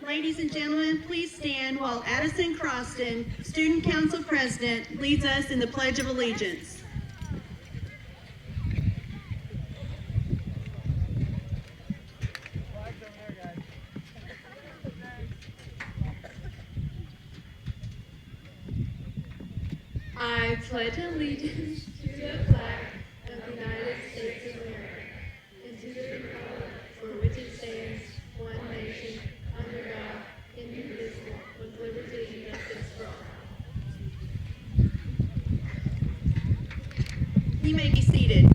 Ladies and gentlemen, please stand while Addison Croston, Student Council President, leads us in the Pledge of Allegiance. I pledge allegiance to the flag of the United States of America and to the republic for which it stands, one nation, under God, indivisible, with liberty and justice for all. You may be seated.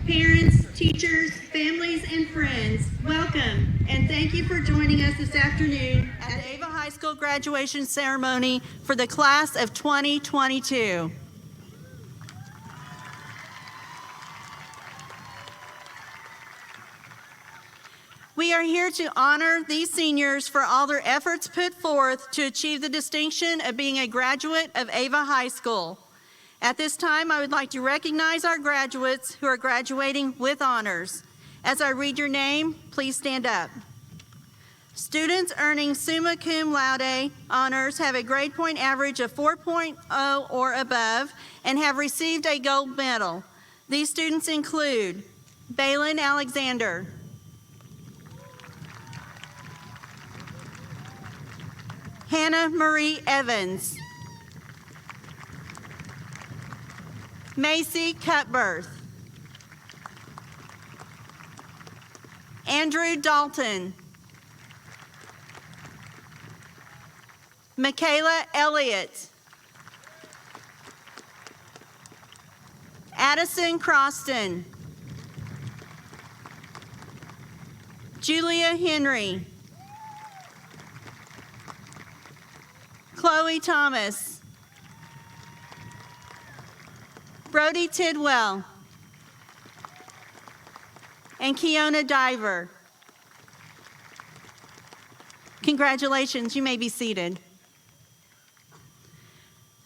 Parents, teachers, families, and friends, welcome and thank you for joining us this afternoon at the Ava High School graduation ceremony for the class of 2022. We are here to honor these seniors for all their efforts put forth to achieve the distinction of being a graduate of Ava High School. At this time, I would like to recognize our graduates who are graduating with honors. As I read your name, please stand up. Students earning summa cum laude honors have a grade point average of 4.0 or above and have received a gold medal. These students include Balin Alexander, Hannah Marie Evans, Macy Cutbirth, Andrew Dalton, Michaela Elliott, Addison Croston, Julia Henry, Chloe Thomas, Brody Tidwell, and Kiona Diver. Congratulations, you may be seated.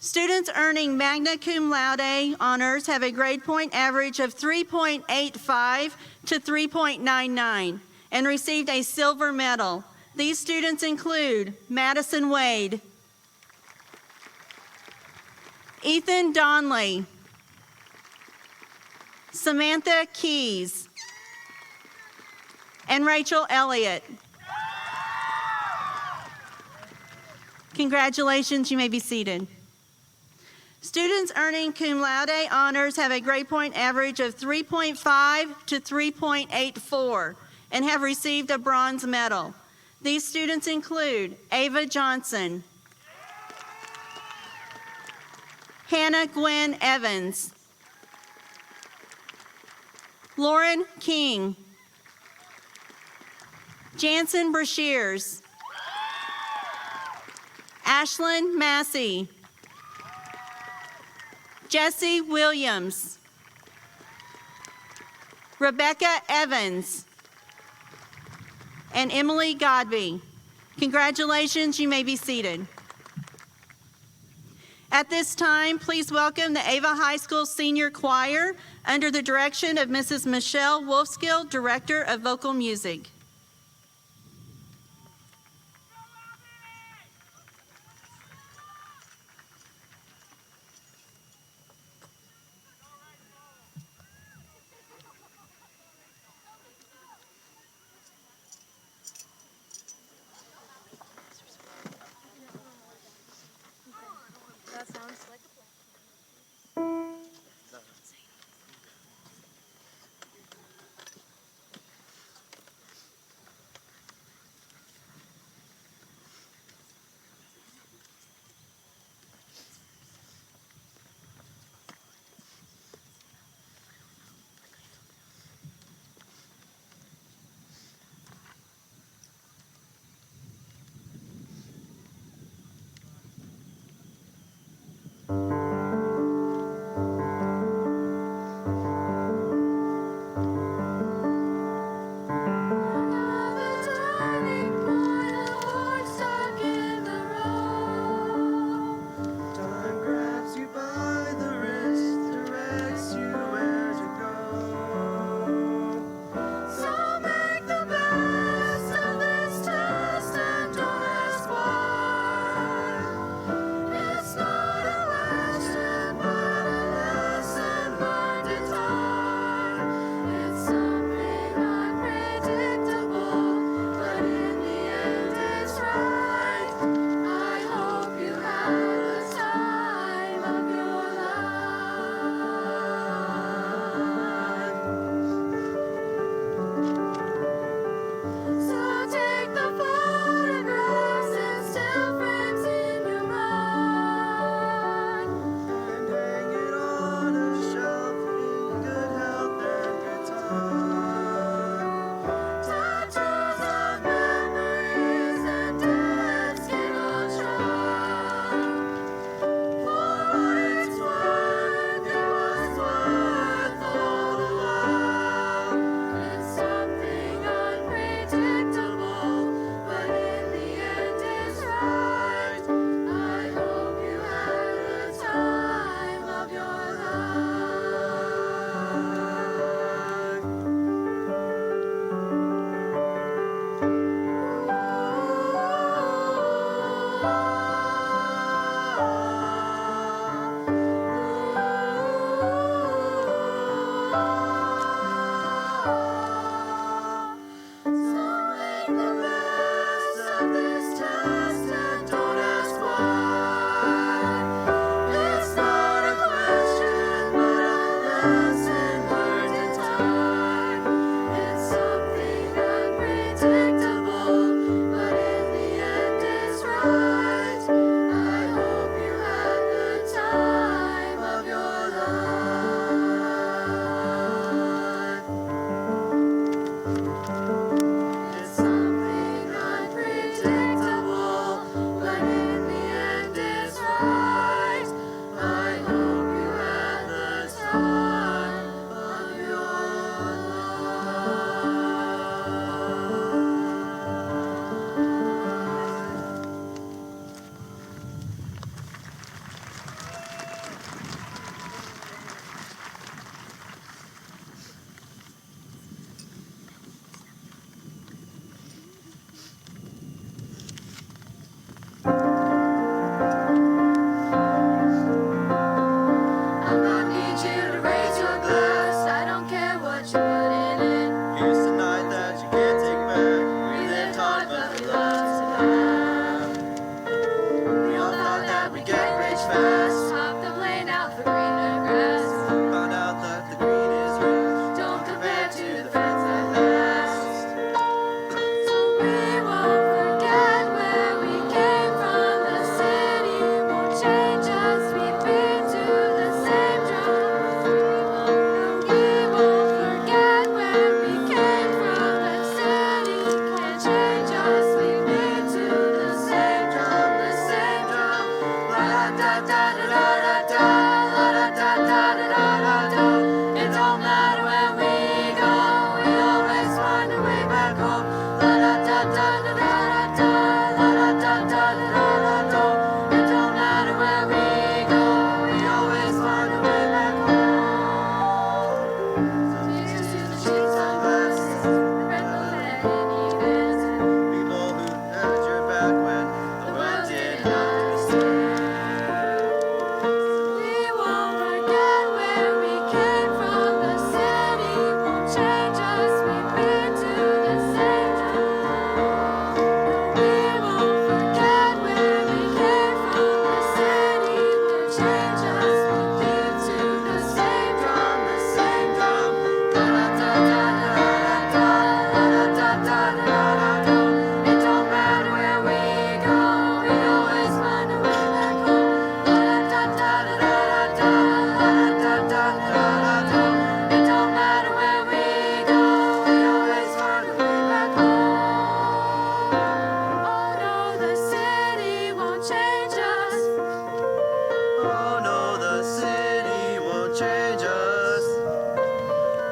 Students earning magna cum laude honors have a grade point average of 3.85 to 3.99 and received a silver medal. These students include Madison Wade, Ethan Donley, Samantha Keys, and Rachel Elliott. Congratulations, you may be seated. Students earning cum laude honors have a grade point average of 3.5 to 3.84 and have received a bronze medal. These students include Ava Johnson, Hannah Gwen Evans, Lauren King, Jansen Brashears, Ashlyn Massey, Jesse Williams, Rebecca Evans, and Emily Godby. Congratulations, you may be seated. At this time, please welcome the Ava High School Senior Choir under the direction of Mrs. Michelle Wolfskill, Director of Vocal Music.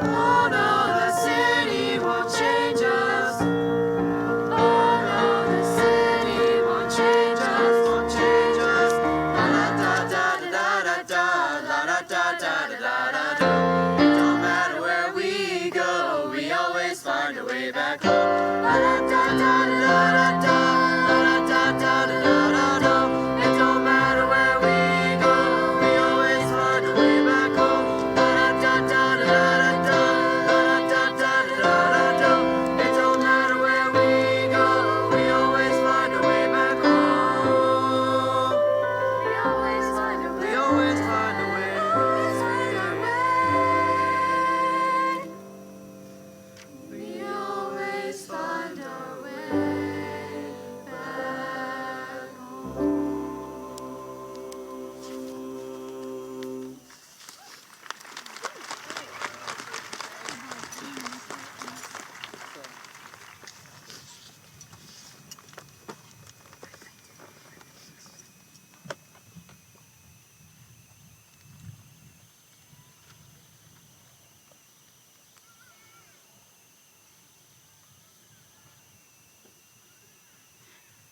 Oh no, the city won't change us. Oh no, the city won't change us, won't change us. La da da da da da, la da da da da da da. It don't matter where we go, we always find a way back home. La da da da da da, la da da da da da. It don't matter where we go, we always find a way back home. La da da da da da, la da da da da da. It don't matter where we go, we always find a way back home. We always find a way. We always find a way. We always find our way back home.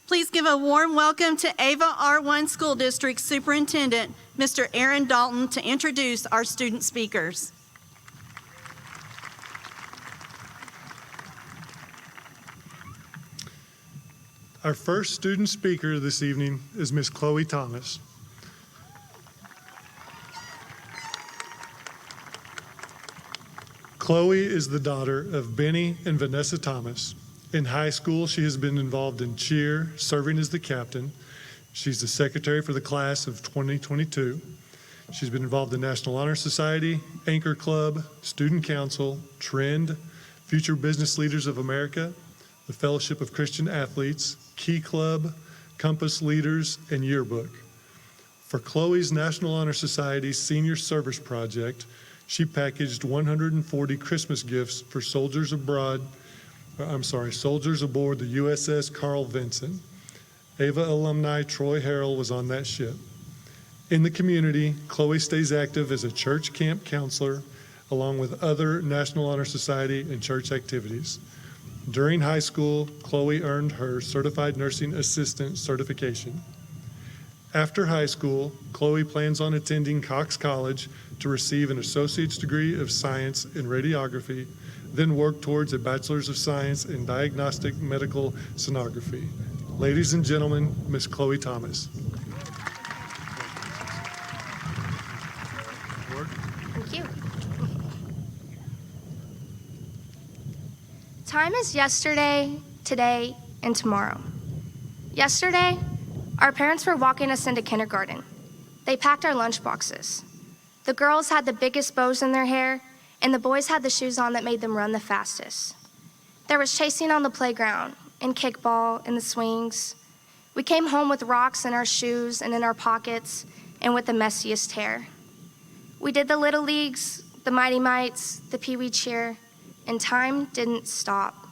Please give a warm welcome to Ava R1 School District Superintendent, Mr. Aaron Dalton, to introduce our student speakers. Our first student speaker this evening is Miss Chloe Thomas. Chloe is the daughter of Benny and Vanessa Thomas. In high school, she has been involved in cheer, serving as the captain. She's the secretary for the class of 2022. She's been involved in National Honor Society, Anchor Club, Student Council, Trend, Future Business Leaders of America, the Fellowship of Christian Athletes, Key Club, Compass Leaders, and Yearbook. For Chloe's National Honor Society Senior Service Project, she packaged 140 Christmas gifts for soldiers aboard the USS Carl Vinson. Ava alumni Troy Harrell was on that ship. In the community, Chloe stays active as a church camp counselor, along with other National Honor Society and church activities. During high school, Chloe earned her Certified Nursing Assistant certification. After high school, Chloe plans on attending Cox College to receive an Associate's degree of Science in Radiography, then work towards a Bachelor's of Science in Diagnostic Medical Sonography. Ladies and gentlemen, Miss Chloe Thomas. Thank you. Time is yesterday, today, and tomorrow. Yesterday, our parents were walking us into kindergarten. They packed our lunch boxes. The girls had the biggest bows in their hair, and the boys had the shoes on that made them run the fastest. There was chasing on the playground, and kickball, and the swings. We came home with rocks in our shoes and in our pockets, and with the messiest hair. We did the Little Leagues, the Mighty Mites, the Pee Wee Cheer, and time didn't stop.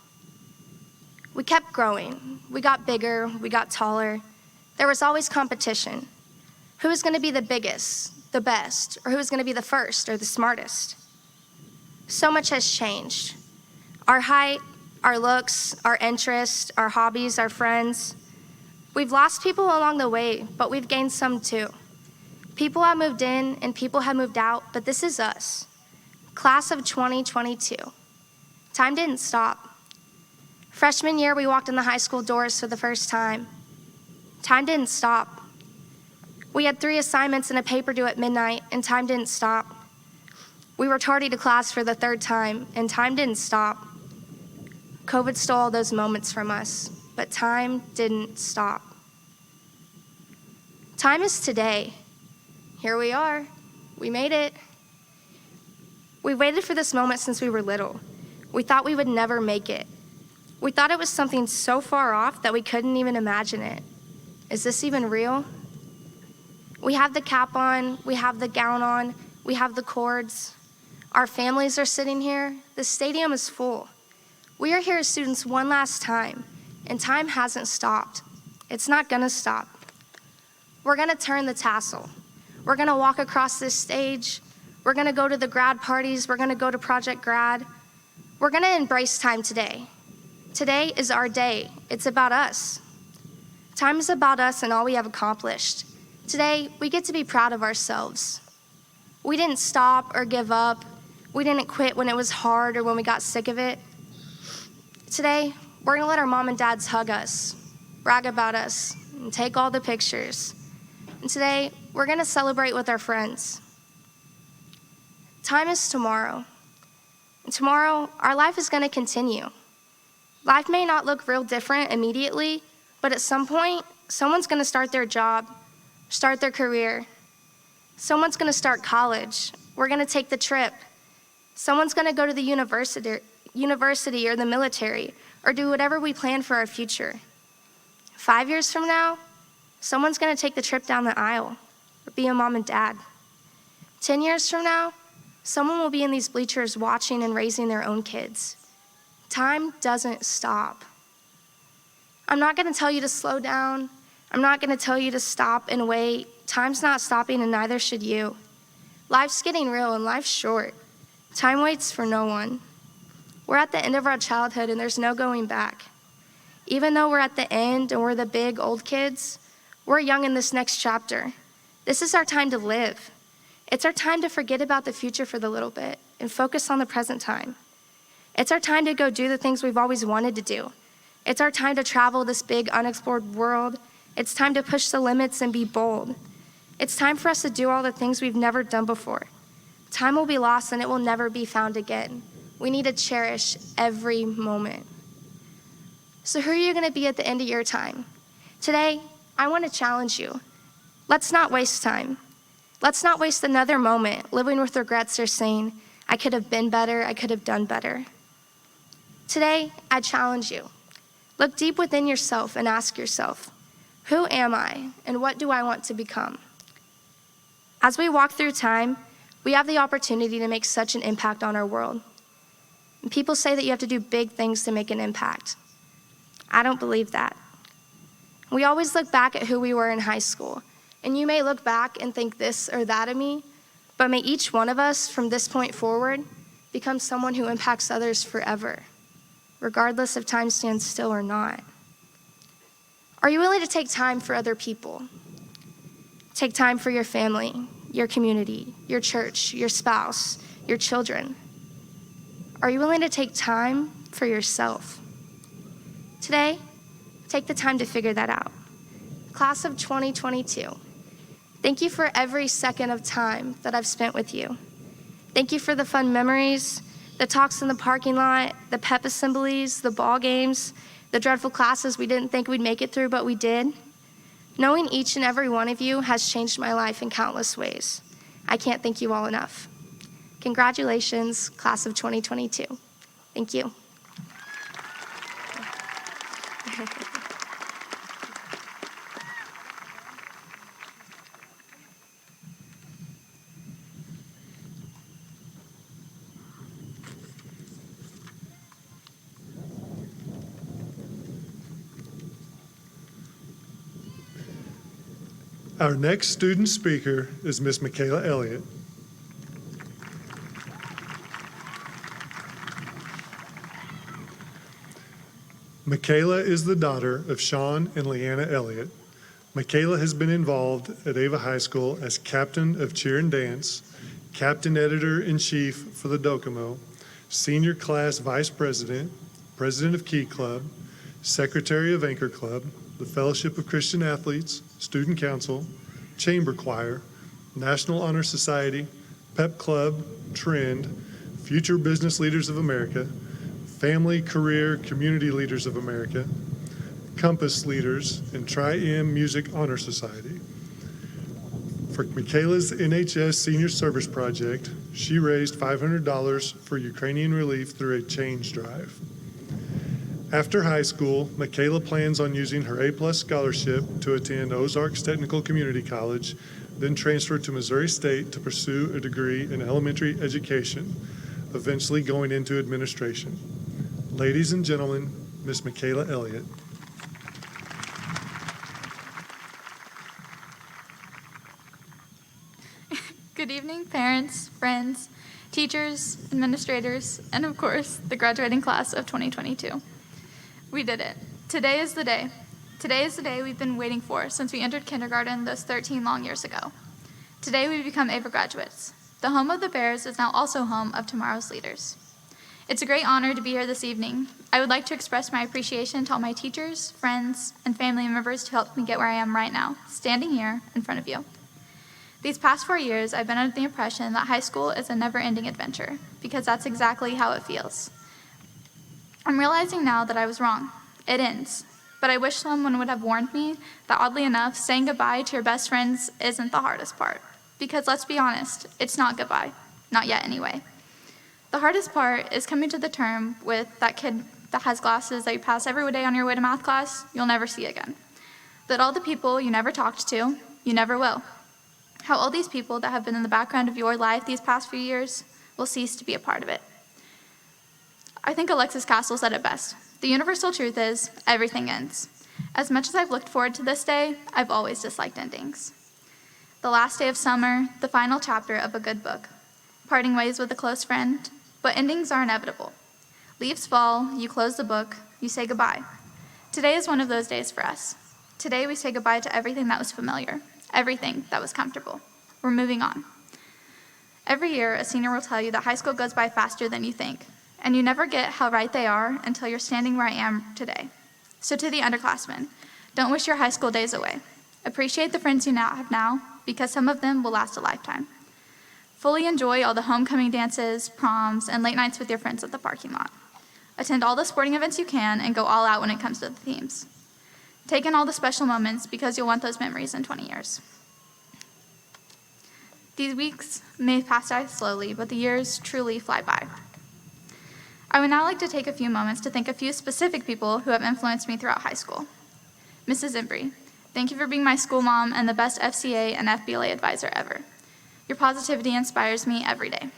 We kept growing. We got bigger, we got taller. There was always competition. Who was gonna be the biggest, the best, or who was gonna be the first or the smartest? So much has changed. Our height, our looks, our interests, our hobbies, our friends. We've lost people along the way, but we've gained some too. People have moved in and people have moved out, but this is us. Class of 2022. Time didn't stop. Freshman year, we walked in the high school doors for the first time. Time didn't stop. We had 3 assignments and a paper due at midnight, and time didn't stop. We were tardy to class for the 3rd time, and time didn't stop. COVID stole all those moments from us, but time didn't stop. Time is today. Here we are. We made it. We waited for this moment since we were little. We thought we would never make it. We thought it was something so far off that we couldn't even imagine it. Is this even real? We have the cap on, we have the gown on, we have the cords. Our families are sitting here. The stadium is full. We are here as students one last time, and time hasn't stopped. It's not gonna stop. We're gonna turn the tassel. We're gonna walk across this stage. We're gonna go to the grad parties. We're gonna go to Project Grad. We're gonna embrace time today. Today is our day. It's about us. Time is about us and all we have accomplished. Today, we get to be proud of ourselves. We didn't stop or give up. We didn't quit when it was hard or when we got sick of it. Today, we're gonna let our mom and dads hug us, brag about us, and take all the pictures. And today, we're gonna celebrate with our friends. Time is tomorrow. And tomorrow, our life is gonna continue. Life may not look real different immediately, but at some point, someone's gonna start their job, start their career. Someone's gonna start college. We're gonna take the trip. Someone's gonna go to the university or the military, or do whatever we plan for our future. 5 years from now, someone's gonna take the trip down the aisle, or be a mom and dad. 10 years from now, someone will be in these bleachers watching and raising their own kids. Time doesn't stop. I'm not gonna tell you to slow down. I'm not gonna tell you to stop and wait. Time's not stopping and neither should you. Life's getting real and life's short. Time waits for no one. We're at the end of our childhood and there's no going back. Even though we're at the end and we're the big old kids, we're young in this next chapter. This is our time to live. It's our time to forget about the future for the little bit and focus on the present time. It's our time to go do the things we've always wanted to do. It's our time to travel this big unexplored world. It's time to push the limits and be bold. It's time for us to do all the things we've never done before. Time will be lost and it will never be found again. We need to cherish every moment. So who are you gonna be at the end of your time? Today, I wanna challenge you. Let's not waste time. Let's not waste another moment living with regrets or saying, I could have been better, I could have done better. Today, I challenge you. Look deep within yourself and ask yourself, who am I and what do I want to become? As we walk through time, we have the opportunity to make such an impact on our world. And people say that you have to do big things to make an impact. I don't believe that. We always look back at who we were in high school, and you may look back and think this or that of me, but may each one of us from this point forward become someone who impacts others forever, regardless if time stands still or not. Are you willing to take time for other people? Take time for your family, your community, your church, your spouse, your children. Are you willing to take time for yourself? Today, take the time to figure that out. Class of 2022, thank you for every second of time that I've spent with you. Thank you for the fun memories, the talks in the parking lot, the pep assemblies, the ball games, the dreadful classes we didn't think we'd make it through, but we did. Knowing each and every one of you has changed my life in countless ways. I can't thank you all enough. Congratulations, class of 2022. Thank you. Our next student speaker is Miss Michaela Elliott. Michaela is the daughter of Sean and Leanna Elliott. Michaela has been involved at Ava High School as captain of cheer and dance, captain editor-in-chief for the Docomo, senior class vice president, president of Key Club, secretary of Anchor Club, the Fellowship of Christian Athletes, Student Council, Chamber Choir, National Honor Society, Pep Club, Trend, Future Business Leaders of America, Family, Career, Community Leaders of America, Compass Leaders, and Tri-M Music Honor Society. For Michaela's NHS Senior Service Project, she raised $500 for Ukrainian relief through a change drive. After high school, Michaela plans on using her A+ scholarship to attend Ozarks Technical Community College, then transfer to Missouri State to pursue a degree in elementary education, eventually going into administration. Ladies and gentlemen, Miss Michaela Elliott. Good evening, parents, friends, teachers, administrators, and of course, the graduating class of 2022. We did it. Today is the day. Today is the day we've been waiting for since we entered kindergarten those 13 long years ago. Today we become Ava graduates. The home of the Bears is now also home of tomorrow's leaders. It's a great honor to be here this evening. I would like to express my appreciation to all my teachers, friends, and family members who helped me get where I am right now, standing here in front of you. These past 4 years, I've been under the impression that high school is a never-ending adventure, because that's exactly how it feels. I'm realizing now that I was wrong. It ends. But I wish someone would have warned me that, oddly enough, saying goodbye to your best friends isn't the hardest part. Because let's be honest, it's not goodbye. Not yet, anyway. The hardest part is coming to the term with that kid that has glasses that you pass every day on your way to math class you'll never see again. That all the people you never talked to, you never will. How all these people that have been in the background of your life these past few years will cease to be a part of it. I think Alexis Castle said it best. The universal truth is, everything ends. As much as I've looked forward to this day, I've always disliked endings. The last day of summer, the final chapter of a good book, parting ways with a close friend, but endings are inevitable. Leaves fall, you close the book, you say goodbye. Today is one of those days for us. Today we say goodbye to everything that was familiar, everything that was comfortable. We're moving on. Every year, a senior will tell you that high school goes by faster than you think, and you never get how right they are until you're standing where I am today. So to the underclassmen, don't wish your high school days away. Appreciate the friends you now have, because some of them will last a lifetime. Fully enjoy all the homecoming dances, proms, and late nights with your friends at the parking lot. Attend all the sporting events you can and go all out when it comes to the themes. Take in all the special moments because you'll want those memories in 20 years. These weeks may pass by slowly, but the years truly fly by. I would now like to take a few moments to thank a few specific people who have influenced me throughout high school. Mrs. Embry, thank you for being my school mom and the best FCA and FBLA advisor ever. Your positivity inspires me every day.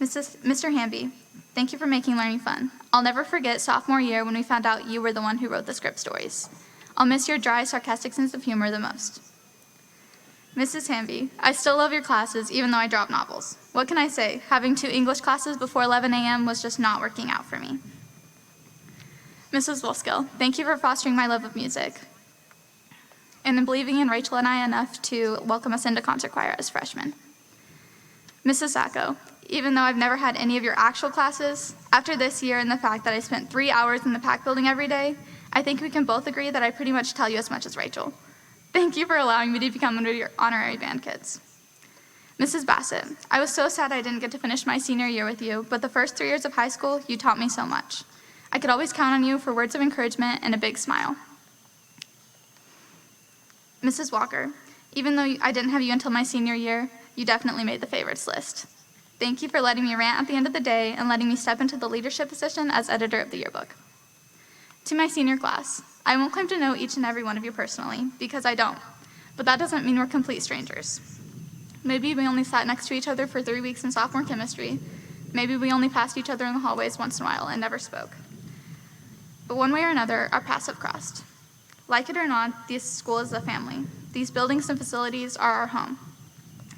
Mr. Hamby, thank you for making learning fun. I'll never forget sophomore year when we found out you were the one who wrote the script stories. I'll miss your dry, sarcastic sense of humor the most. Mrs. Hamby, I still love your classes even though I drop novels. What can I say? Having 2 English classes before 11 a.m. was just not working out for me. Mrs. Wolskill, thank you for fostering my love of music and in believing in Rachel and I enough to welcome us into concert choir as freshmen. Mrs. Sacco, even though I've never had any of your actual classes, after this year and the fact that I spent 3 hours in the PAC building every day, I think we can both agree that I pretty much tell you as much as Rachel. Thank you for allowing me to become one of your honorary band kids. Mrs. Bassett, I was so sad I didn't get to finish my senior year with you, but the first 3 years of high school, you taught me so much. I could always count on you for words of encouragement and a big smile. Mrs. Walker, even though I didn't have you until my senior year, you definitely made the favorites list. Thank you for letting me rant at the end of the day and letting me step into the leadership position as editor of the yearbook. To my senior class, I won't claim to know each and every one of you personally, because I don't, but that doesn't mean we're complete strangers. Maybe we only sat next to each other for 3 weeks in sophomore chemistry. Maybe we only passed each other in the hallways once in a while and never spoke. But one way or another, our paths have crossed. Like it or not, this school is a family. These buildings and facilities are our home.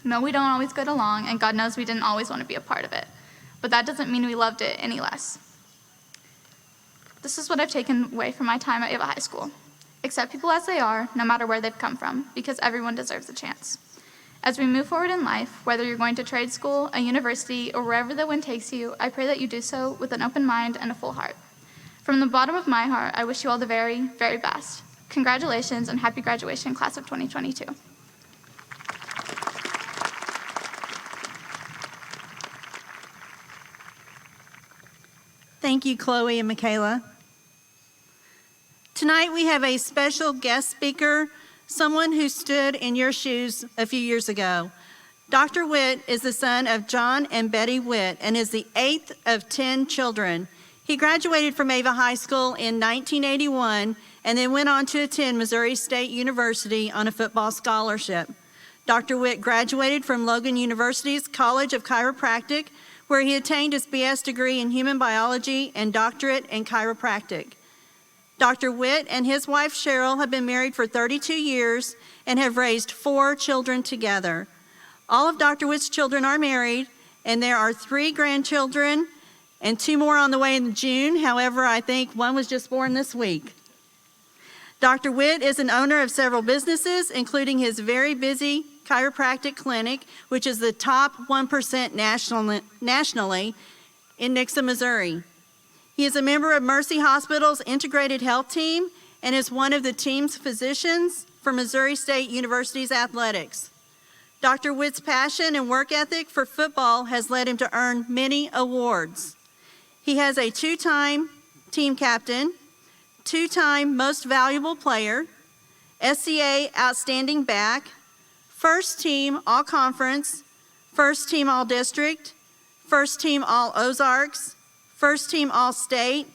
No, we don't always get along, and God knows we didn't always want to be a part of it. But that doesn't mean we loved it any less. This is what I've taken away from my time at Ava High School. Accept people as they are, no matter where they've come from, because everyone deserves a chance. As we move forward in life, whether you're going to trade school, a university, or wherever the wind takes you, I pray that you do so with an open mind and a full heart. From the bottom of my heart, I wish you all the very, very best. Congratulations and happy graduation, class of 2022. Thank you, Chloe and Michaela. Tonight we have a special guest speaker, someone who stood in your shoes a few years ago. Dr. Witt is the son of John and Betty Witt and is the 8th of 10 children. He graduated from Ava High School in 1981 and then went on to attend Missouri State University on a football scholarship. Dr. Witt graduated from Logan University's College of Chiropractic, where he attained his BS degree in human biology and doctorate in chiropractic. Dr. Witt and his wife Cheryl have been married for 32 years and have raised 4 children together. All of Dr. Witt's children are married, and there are 3 grandchildren and 2 more on the way in June. However, I think one was just born this week. Dr. Witt is an owner of several businesses, including his very busy chiropractic clinic, which is the top 1% nationally in Nixa, Missouri. He is a member of Mercy Hospital's Integrated Health Team and is one of the team's physicians for Missouri State University's athletics. Dr. Witt's passion and work ethic for football has led him to earn many awards. He has a 2-time team captain, 2-time most valuable player, SCA outstanding back, first team all conference, first team all district, first team all Ozarks, first team all state,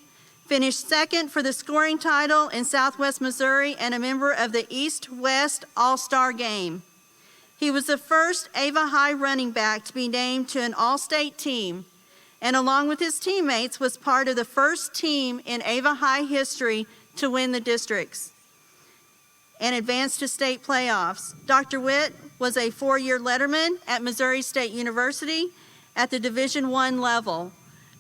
finished 2nd for the scoring title in Southwest Missouri, and a member of the East-West All-Star Game. He was the first Ava High running back to be named to an all-state team, and along with his teammates was part of the first team in Ava High history to win the districts and advance to state playoffs. Dr. Witt was a 4-year letterman at Missouri State University at the Division I level.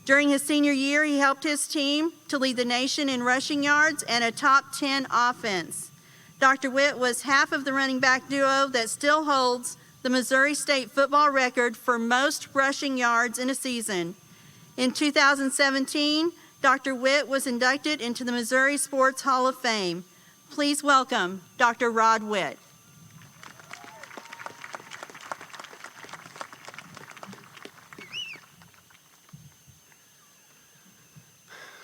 During his senior year, he helped his team to lead the nation in rushing yards and a top 10 offense. Dr. Witt was half of the running back duo that still holds the Missouri State football record for most rushing yards in a season. In 2017, Dr. Witt was inducted into the Missouri Sports Hall of Fame. Please welcome Dr. Rod Witt.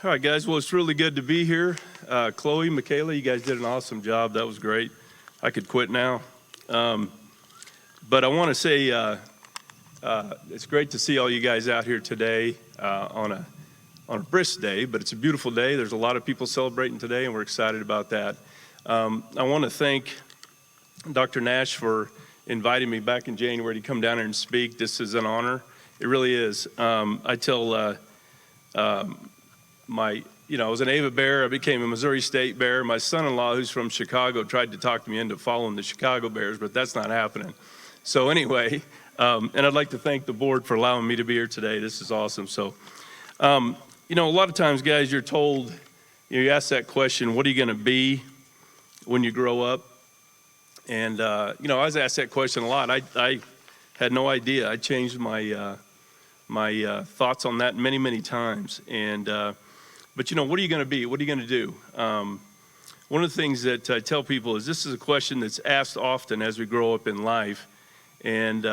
All right, guys. Well, it's really good to be here. Chloe, Michaela, you guys did an awesome job. That was great. I could quit now. But I want to say it's great to see all you guys out here today on a brisk day, but it's a beautiful day. There's a lot of people celebrating today, and we're excited about that. I want to thank Dr. Nash for inviting me back in January to come down here and speak. This is an honor. It really is. I tell I was an Ava Bear. I became a Missouri State Bear. My son-in-law, who's from Chicago, tried to talk me into following the Chicago Bears, but that's not happening. So anyway, and I'd like to thank the board for allowing me to be here today. This is awesome. So, a lot of times, guys, you're told, you ask that question, what are you going to be when you grow up? And, I was asked that question a lot. I had no idea. I changed my thoughts on that many, many times. And, but what are you going to be? What are you going to do? One of the things that I tell people is this is a question that's asked often as we grow up in life. And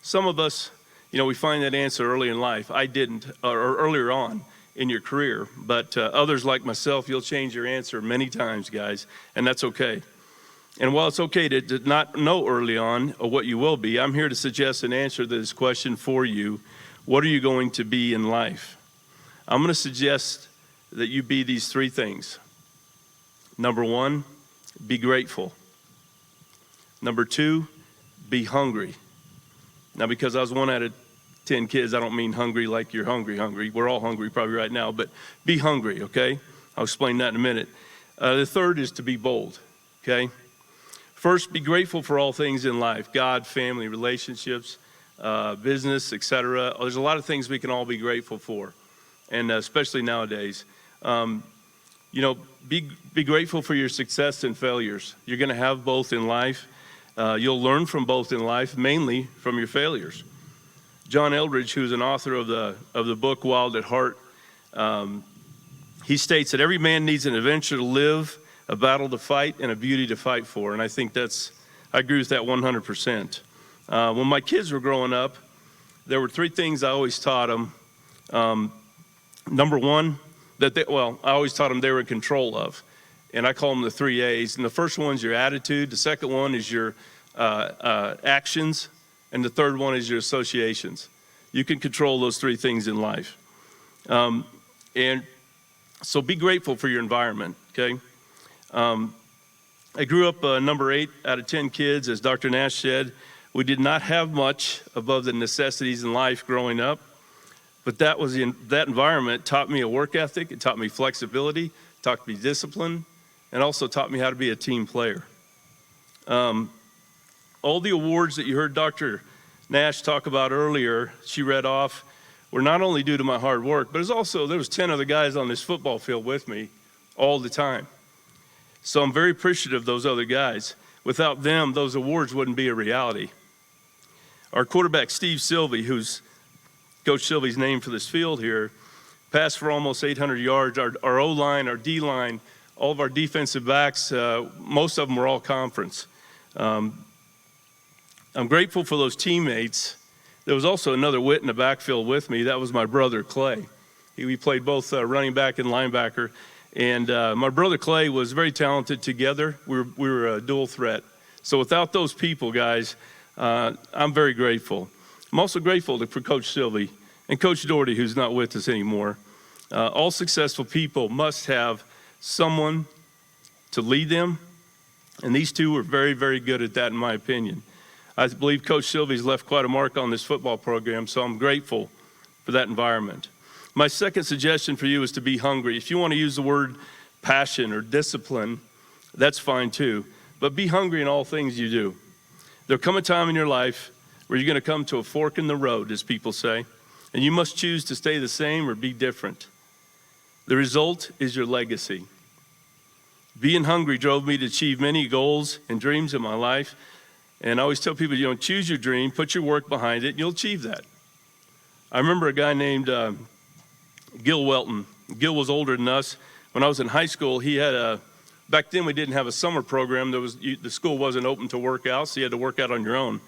some of us, we find that answer early in life. I didn't, or earlier on in your career. But others like myself, you'll change your answer many times, guys, and that's okay. And while it's okay to not know early on what you will be, I'm here to suggest an answer to this question for you. What are you going to be in life? I'm going to suggest that you be these 3 things. Number 1, be grateful. Number 2, be hungry. Now, because I was 1 out of 10 kids, I don't mean hungry like you're hungry. We're all hungry probably right now, but be hungry, okay? I'll explain that in a minute. The 3rd is to be bold, okay? First, be grateful for all things in life, God, family, relationships, business, etc. There's a lot of things we can all be grateful for, and especially nowadays. Be grateful for your success and failures. You're going to have both in life. You'll learn from both in life, mainly from your failures. John Eldridge, who's an author of the book Wild at Heart, he states that every man needs an adventure to live, a battle to fight, and a beauty to fight for. And I think I agree with that 100%. When my kids were growing up, there were 3 things I always taught them. Number 1, I always taught them they were in control of. And I call them the 3 A's. And the first one's your attitude. The second one is your actions. And the third one is your associations. You can control those 3 things in life. And so be grateful for your environment, okay? I grew up number 8 out of 10 kids, as Dr. Nash said. We did not have much above the necessities in life growing up, but that environment taught me a work ethic. It taught me flexibility, taught me discipline, and also taught me how to be a team player. All the awards that you heard Dr. Nash talked about earlier, she read off, were not only due to my hard work, but there was 10 other guys on this football field with me all the time. So I'm very appreciative of those other guys. Without them, those awards wouldn't be a reality. Our quarterback, Steve Sylvie, who's Coach Sylvie's name for this field here, passed for almost 800 yards. Our O-line, our D-line, all of our defensive backs, most of them were all conference. I'm grateful for those teammates. There was also another wit in the backfield with me. That was my brother, Clay. We played both running back and linebacker. And my brother, Clay, was very talented together. We were a dual threat. So without those people, guys, I'm very grateful. I'm also grateful for Coach Sylvie and Coach Doherty, who's not with us anymore. All successful people must have someone to lead them, and these two were very, very good at that, in my opinion. I believe Coach Sylvie's left quite a mark on this football program, so I'm grateful for that environment. My second suggestion for you is to be hungry. If you want to use the word passion or discipline, that's fine too, but be hungry in all things you do. There'll come a time in your life where you're going to come to a fork in the road, as people say, and you must choose to stay the same or be different. The result is your legacy. Being hungry drove me to achieve many goals and dreams in my life. And I always tell people, choose your dream, put your work behind it, and you'll achieve that. I remember a guy named Gil Welton. Gil was older than us. When I was in high school, he had back then we didn't have a summer program. The school wasn't open to work out, so you had to work out on your own.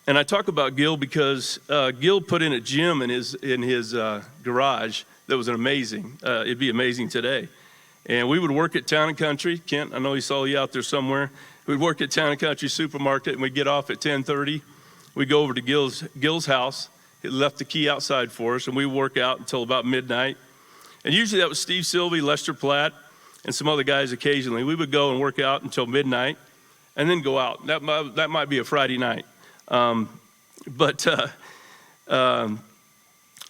And I talk about Gil because Gil put in a gym in his garage that was amazing. It'd be amazing today. And we would work at Town and Country. Kent, I know he saw you out there somewhere. We'd work at Town and Country Supermarket, and we'd get off at 10:30. We'd go over to Gil's house. He left the key outside for us, and we'd work out until about midnight. And usually that was Steve Sylvie, Lester Platt, and some other guys occasionally. We would go and work out until midnight and then go out. That might be a Friday night.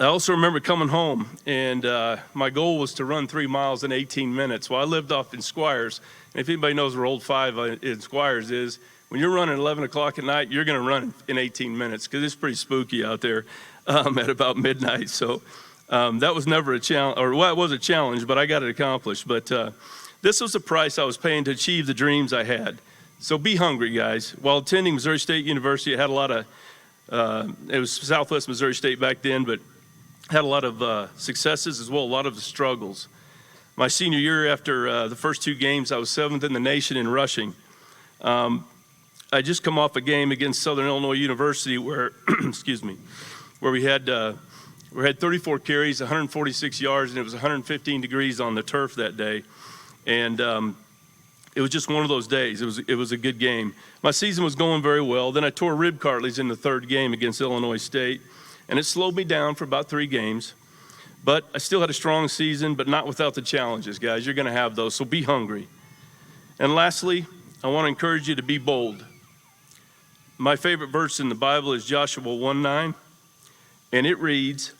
I also remember coming home, and my goal was to run 3 miles in 18 minutes. Well, I lived off in Squires, and if anybody knows where Old 5 in Squires is, when you're running 11 o'clock at night, you're going to run in 18 minutes because it's pretty spooky out there at about midnight. So that was never a challenge, or well, it was a challenge, but I got it accomplished. But this was the price I was paying to achieve the dreams I had. So be hungry, guys. While attending Missouri State University, I had a lot of, it was Southwest Missouri State back then, but had a lot of successes as well, a lot of struggles. My senior year, after the first 2 games, I was 7th in the nation in rushing. I just come off a game against Southern Illinois University where, where we had 34 carries, 146 yards, and it was 115 degrees on the turf that day. And it was just one of those days. It was a good game. My season was going very well. Then I tore rib cartilage in the 3rd game against Illinois State, and it slowed me down for about 3 games. But I still had a strong season, but not without the challenges, guys. You're going to have those, so be hungry. And lastly, I want to encourage you to be bold. My favorite verse in the Bible is Joshua 1:9, and it reads,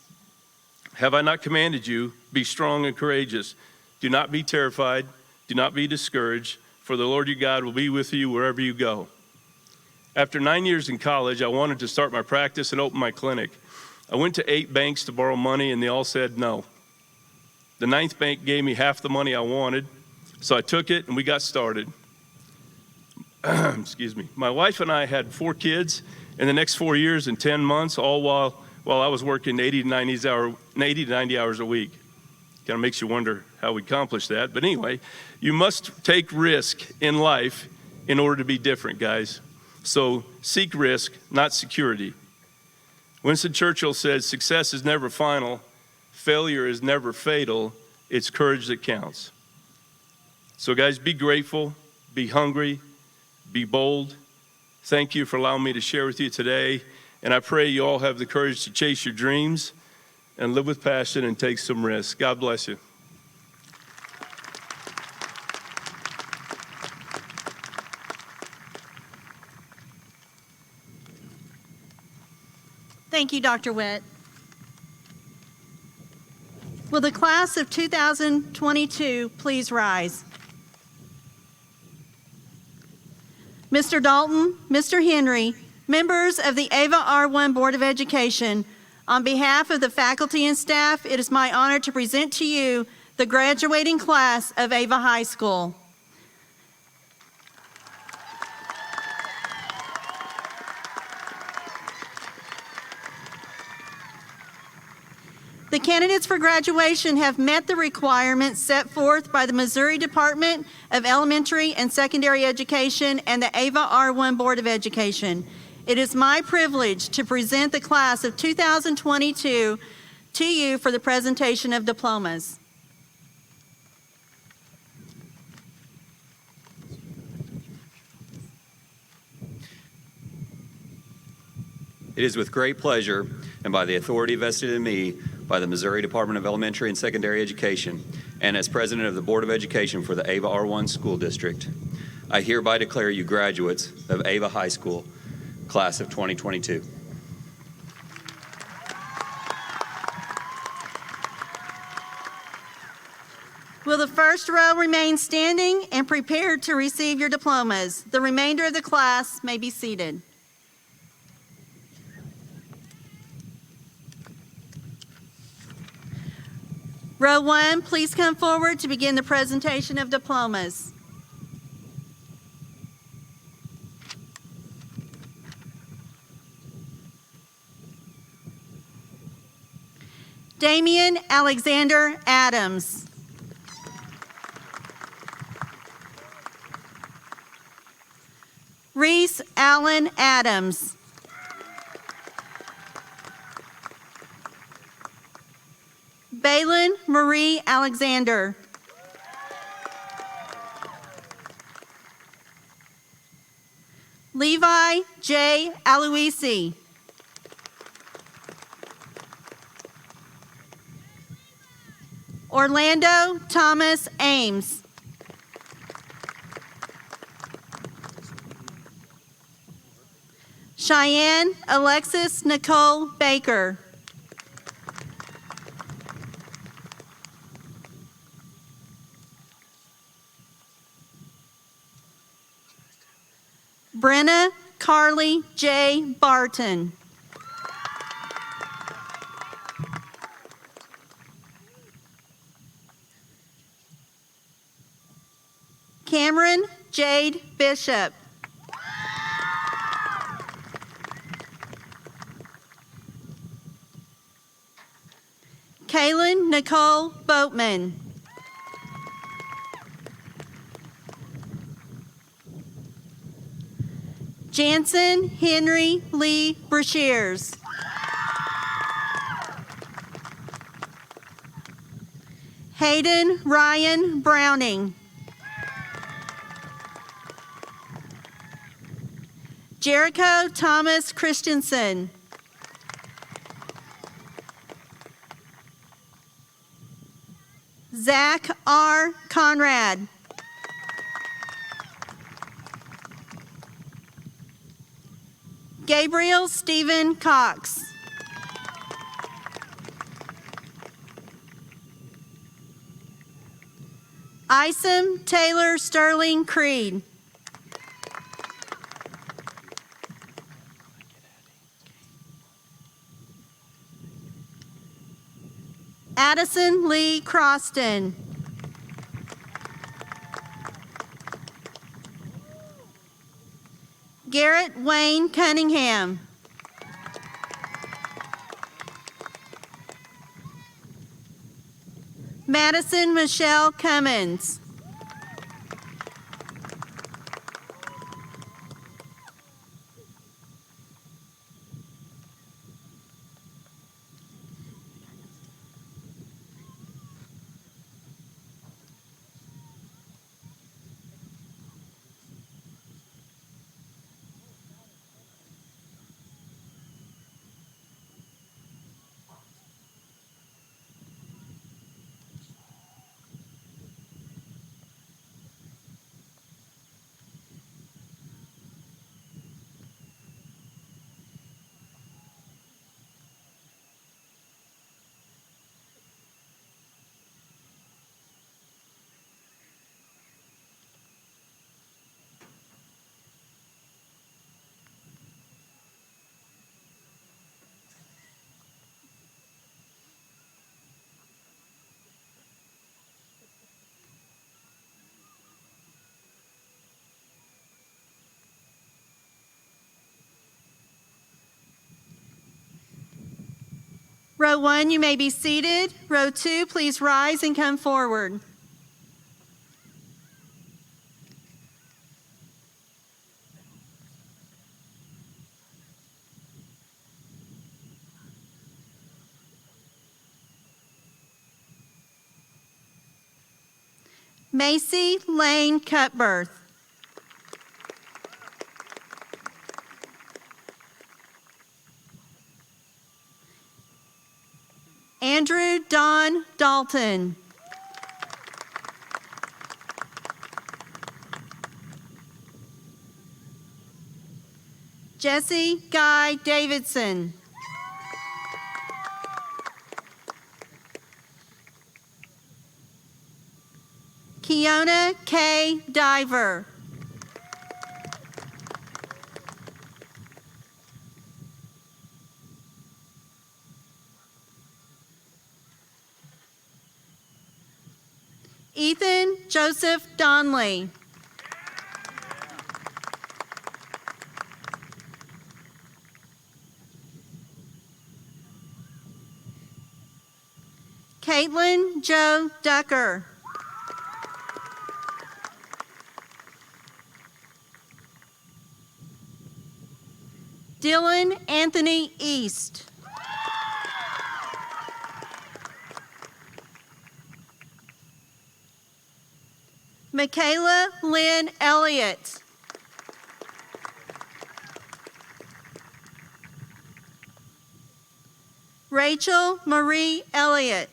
"Have I not commanded you, be strong and courageous? Do not be terrified, do not be discouraged, for the Lord your God will be with you wherever you go." After 9 years in college, I wanted to start my practice and open my clinic. I went to 8 banks to borrow money, and they all said no. The 9th bank gave me half the money I wanted, so I took it, and we got started. Excuse me. My wife and I had 4 kids in the next 4 years and 10 months, all while I was working 80 to 90 hours a week. Kind of makes you wonder how we accomplished that. But anyway, you must take risk in life in order to be different, guys. So seek risk, not security. Winston Churchill said, "Success is never final, failure is never fatal, it's courage that counts." So guys, be grateful, be hungry, be bold. Thank you for allowing me to share with you today, and I pray you all have the courage to chase your dreams and live with passion and take some risks. God bless you. Thank you, Dr. Witt. Will the class of 2022 please rise? Mr. Dalton, Mr. Henry, Members of the Ava R1 Board of Education, on behalf of the faculty and staff, it is my honor to present to you the graduating class of Ava High School. The candidates for graduation have met the requirements set forth by the Missouri Department of Elementary and Secondary Education and the Ava R1 Board of Education. It is my privilege to present the class of 2022 to you for the presentation of diplomas. It is with great pleasure and by the authority vested in me by the Missouri Department of Elementary and Secondary Education and as President of the Board of Education for the Ava R1 School District, I hereby declare you graduates of Ava High School, Class of 2022. Will the first row remain standing and prepared to receive your diplomas? The remainder of the class may be seated. Row 1, please come forward to begin the presentation of diplomas. Damian Alexander Adams. Reese Allen Adams. Baylin Marie Alexander. Levi J. Aloisi. Orlando Thomas Ames. Cheyenne Alexis Nicole Baker. Brenna Carly J. Barton. Cameron Jade Bishop. Kaylin Nicole Boatman. Jansen Henry Lee Brashears. Hayden Ryan Browning. Jericho Thomas Christensen. Zach R. Conrad. Gabriel Stephen Cox. Isom Taylor Sterling Creed. Addison Lee Croston. Garrett Wayne Cunningham. Madison Michelle Cummins. Row 1, you may be seated. Row 2, please rise and come forward. Macy Lane Cutbirth. Andrew Don Dalton. Jesse Guy Davidson. Kiona K. Diver. Ethan Joseph Donley. Caitlin Joe Ducker. Dylan Anthony East. Michaela Lynn Elliott. Rachel Marie Elliott.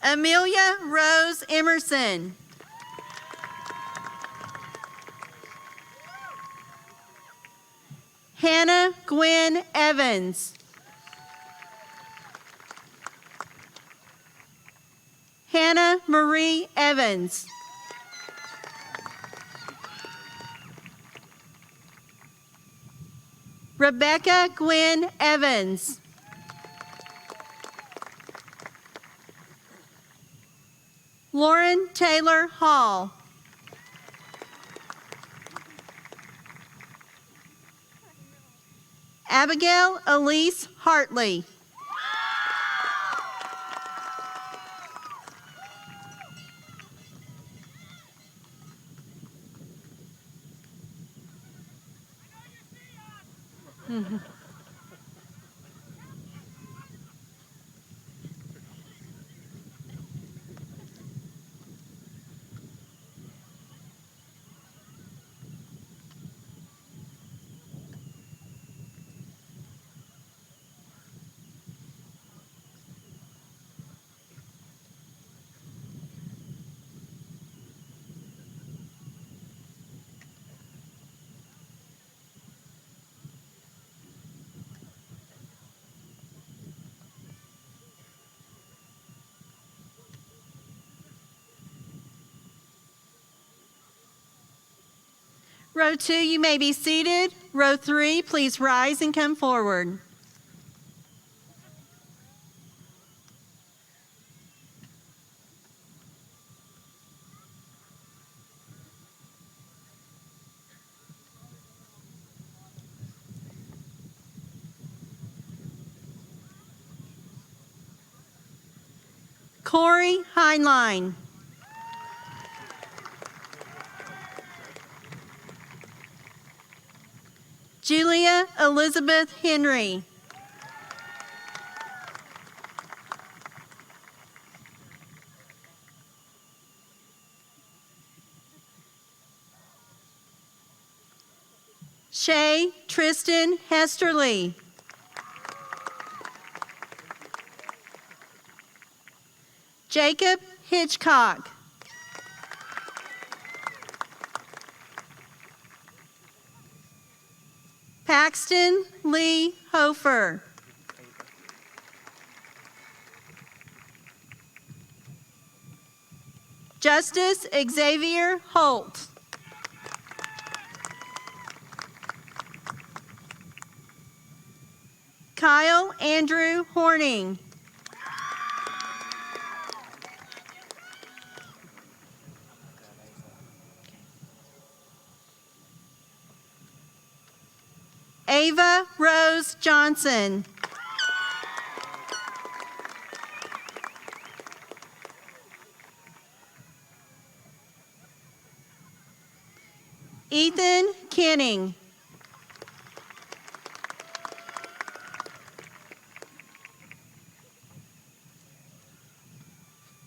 Amelia Rose Emerson. Hannah Gwen Evans. Hannah Marie Evans. Rebecca Gwen Evans. Lauren Taylor Hall. Abigail Elise Hartley. Row 2, you may be seated. Row 3, please rise and come forward. Corey Heinlein. Julia Elizabeth Henry. Shay Tristan Hesterly. Jacob Hitchcock. Paxton Lee Hofer. Justice Xavier Holt. Kyle Andrew Horning. Ava Rose Johnson. Ethan Kenning.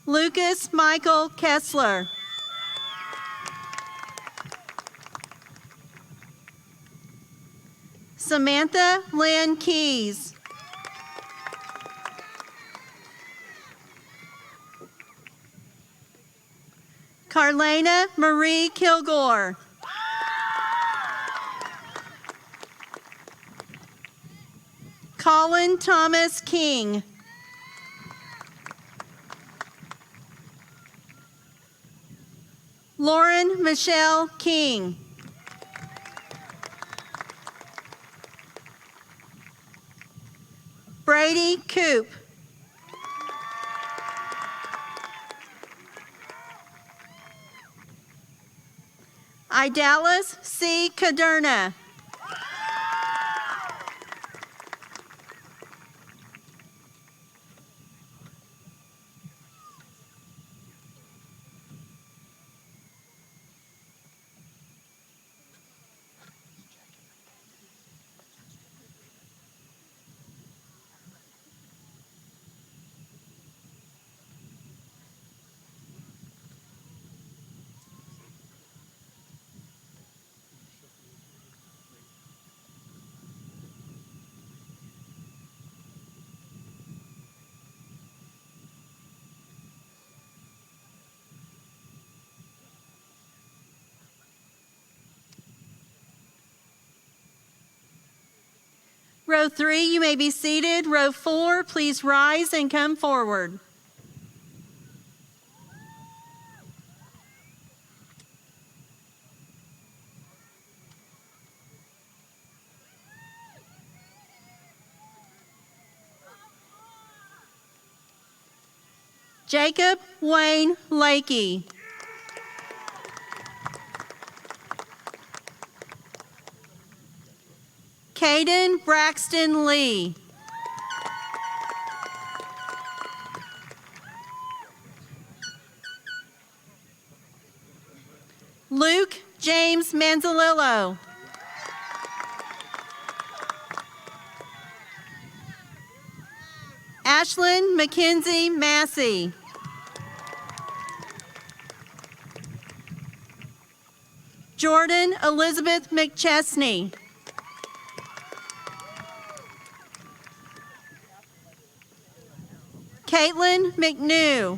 Lucas Michael Kessler. Samantha Lynn Keys. Carlena Marie Kilgore. Colin Thomas King. Lauren Michelle King. Brady Coop. Idalis C. Caderna. Row 3, you may be seated. Row 4, please rise and come forward. Jacob Wayne Lakey. Caden Braxton Lee. Luke James Manzalillo. Ashlyn Mackenzie Massey. Jordan Elizabeth McChesney. Caitlin McNew.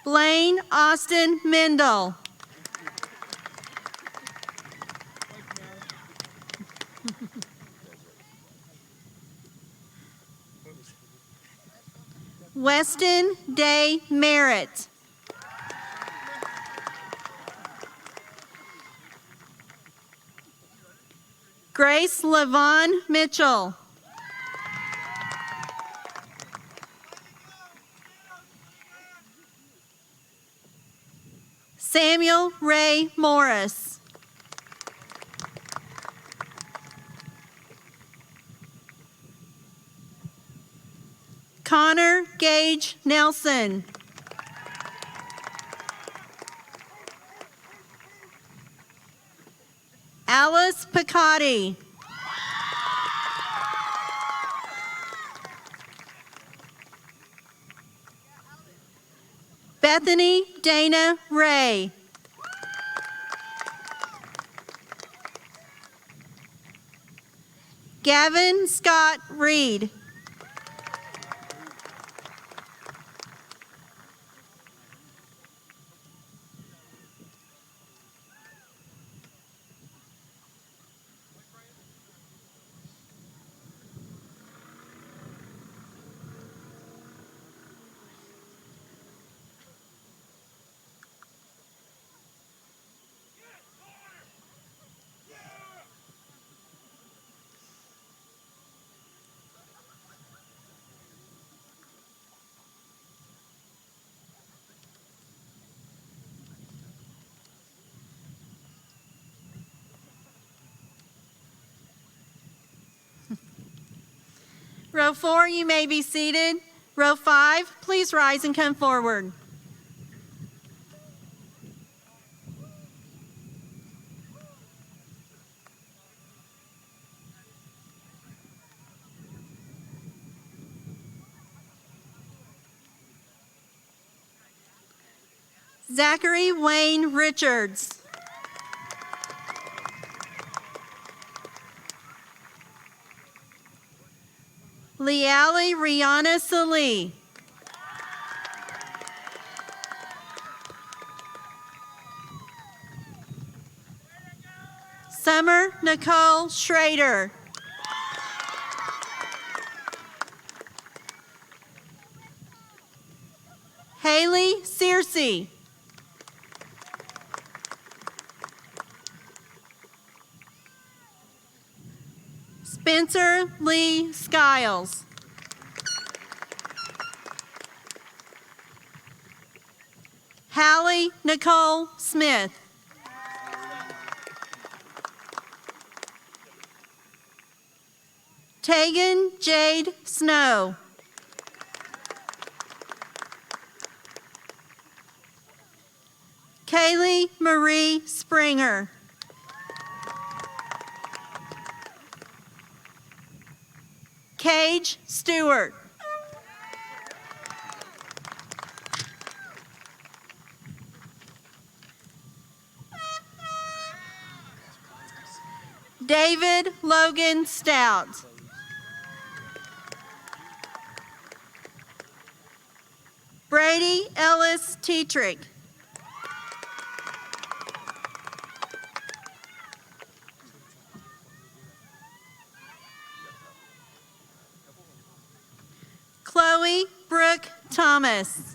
Blaine Austin Mendel. Weston Day Merritt. Grace Lavon Mitchell. Samuel Ray Morris. Connor Gage Nelson. Alice Picotti. Bethany Dana Ray. Gavin Scott Reed. Row 4, you may be seated. Row 5, please rise and come forward. Zachary Wayne Richards. Liali Rihanna Salih. Summer Nicole Schrader. Haley Searcy. Spencer Lee Skiles. Hallie Nicole Smith. Tegan Jade Snow. Kaylee Marie Springer. Cage Stewart. David Logan Stout. Brady Ellis Tetrick. Chloe Brooke Thomas.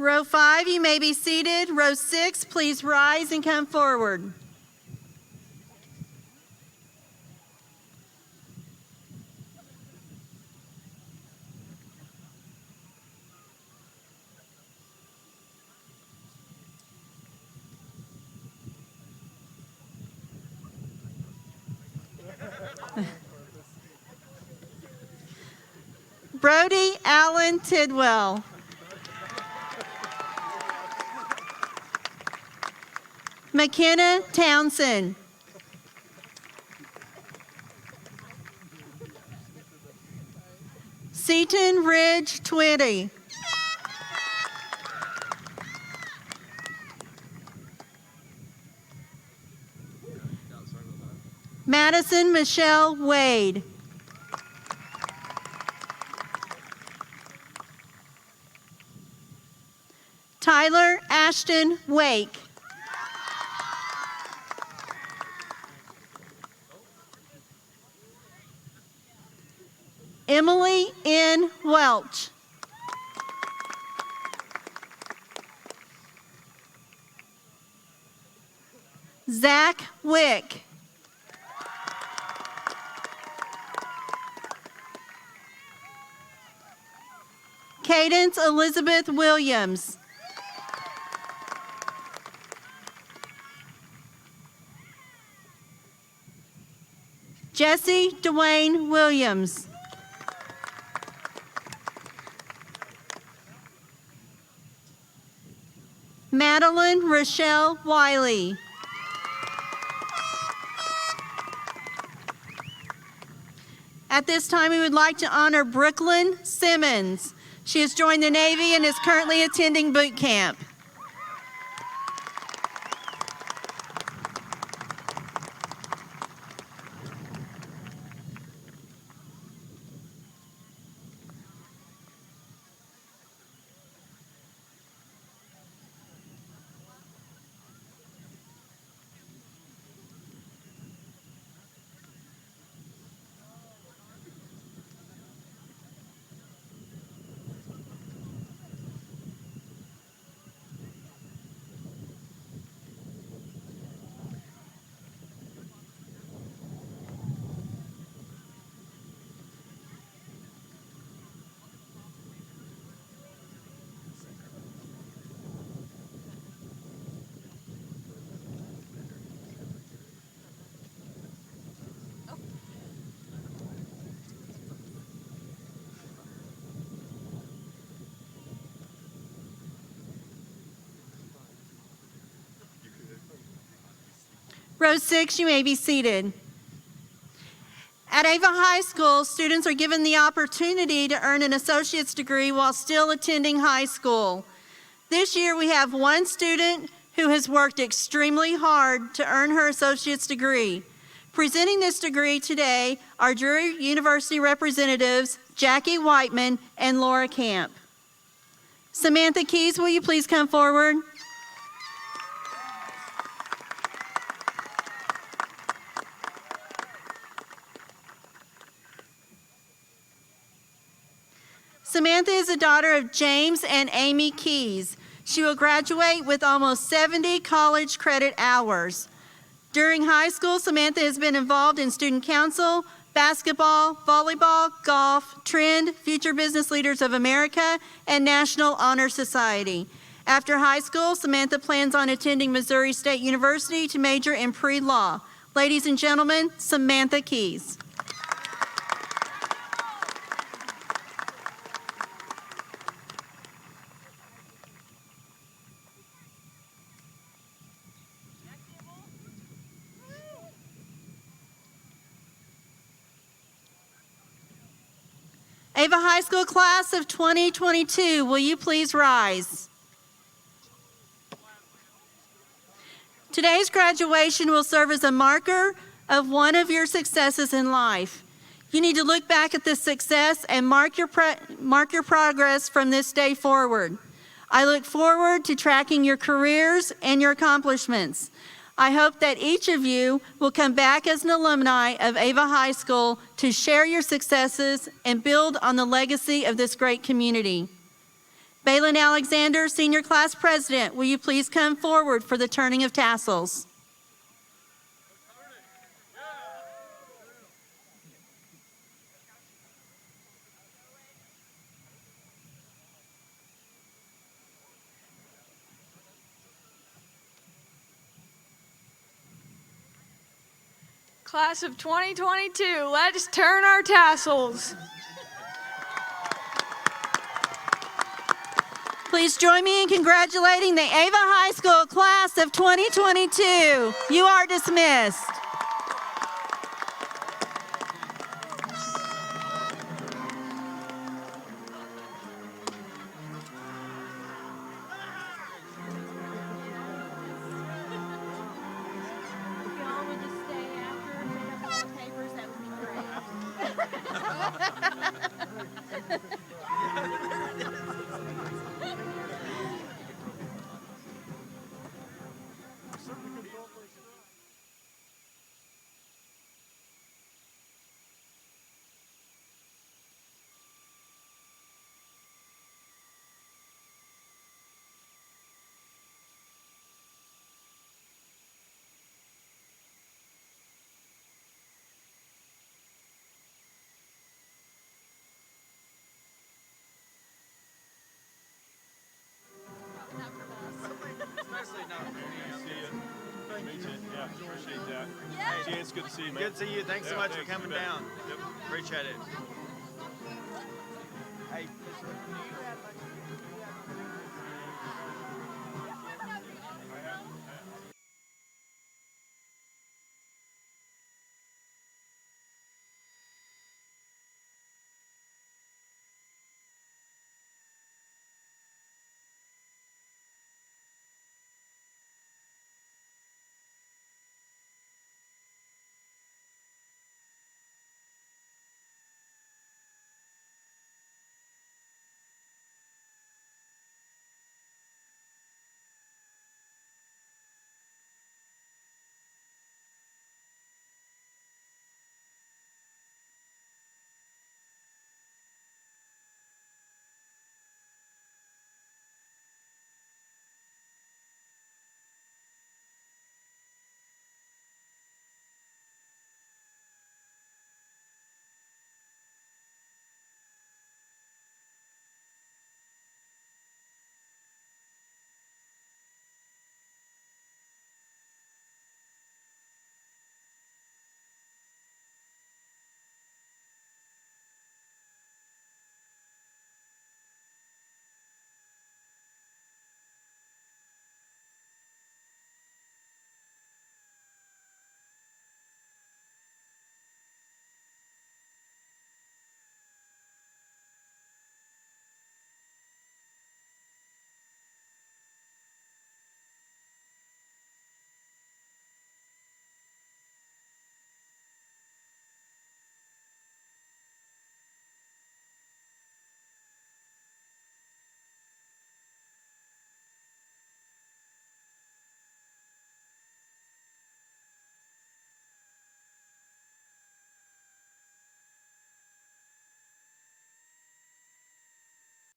Row 5, you may be seated. Row 6, please rise and come forward. Brody Allen Tidwell. McKenna Townsend. Seaton Ridge Twitty. Madison Michelle Wade. Tyler Ashton Wake. Emily N. Welch. Zach Wick. Cadence Elizabeth Williams. Jesse Dwayne Williams. Madeline Rochelle Wiley. At this time, we would like to honor Brooklyn Simmons. She has joined the Navy and is currently attending boot camp. Row 6, you may be seated. At Ava High School, students are given the opportunity to earn an associate's degree while still attending high school. This year, we have one student who has worked extremely hard to earn her associate's degree. Presenting this degree today are Drury University representatives Jackie Whiteman and Laura Camp. Samantha Keys, will you please come forward? Samantha is the daughter of James and Amy Keys. She will graduate with almost 70 college credit hours. During high school, Samantha has been involved in student council, basketball, volleyball, golf, Trend, Future Business Leaders of America, and National Honor Society. After high school, Samantha plans on attending Missouri State University to major in pre-law. Ladies and gentlemen, Samantha Keys. Ava High School class of 2022, will you please rise? Today's graduation will serve as a marker of one of your successes in life. You need to look back at this success and mark your progress from this day forward. I look forward to tracking your careers and your accomplishments. I hope that each of you will come back as an alumni of Ava High School to share your successes and build on the legacy of this great community. Balin Alexander, Senior Class President, will you please come forward for the turning of tassels? Class of 2022, let's turn our tassels. Please join me in congratulating the Ava High School class of 2022. You are dismissed. It's good to see you, man. Good to see you. Thanks so much for coming down. Yep. Appreciate it.